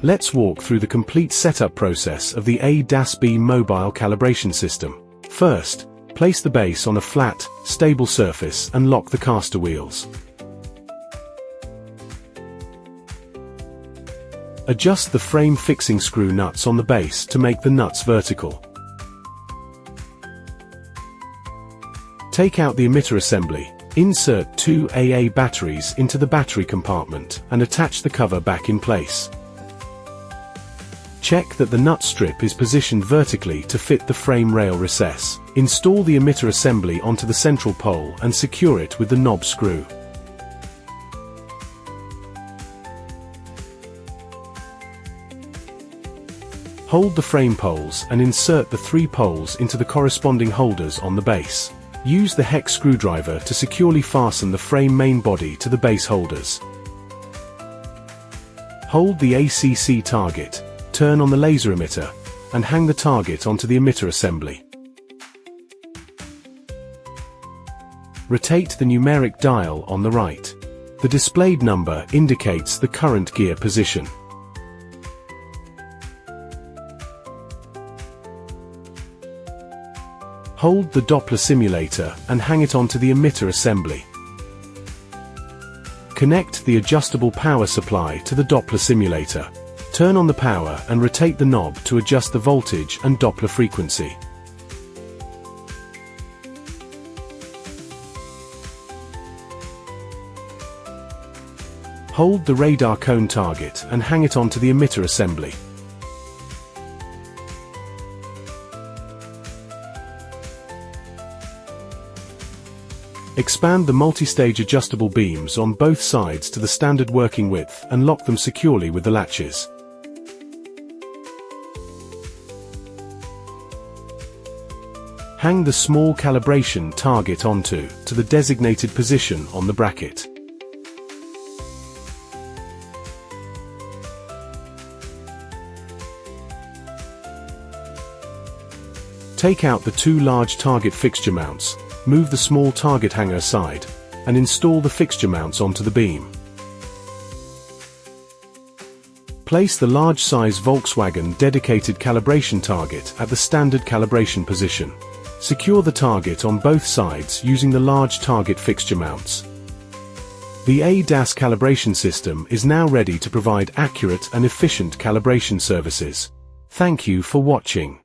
Let's walk through the complete setup process of the ADAS mobile calibration system. First, place the base on a flat, stable surface and lock the caster wheels. Adjust the frame fixing screw nuts on the base to make the nuts vertical. Take out the emitter assembly, insert 2 AA batteries into the battery compartment and attach the cover back in place. Check that the nut strip is positioned vertically to fit the frame rail recess. Install the emitter assembly onto the central pole and secure it with the knob screw. Hold the frame poles and insert the 3 poles into the corresponding holders on the base. Use the hex screwdriver to securely fasten the frame main body to the base holders. Hold the ACC target, turn on the laser emitter, and hang the target onto the emitter assembly. Rotate the numeric dial on the right. The displayed number indicates the current gear position. Hold the Doppler simulator and hang it onto the emitter assembly. Connect the adjustable power supply to the Doppler simulator. Turn on the power and rotate the knob to adjust the voltage and Doppler frequency. Hold the radar cone target and hang it onto the emitter assembly. Expand the multi-stage adjustable beams on both sides to the standard working width and lock them securely with the latches. Hang the small calibration target onto the designated position on the bracket. Take out the 2 large target fixture mounts, move the small target hanger aside, and install the fixture mounts onto the beam. Place the large-size Volkswagen dedicated calibration target at the standard calibration position. Secure the target on both sides using the large target fixture mounts. The ADAS calibration system is now ready to provide accurate and efficient calibration services. Thank you for watching.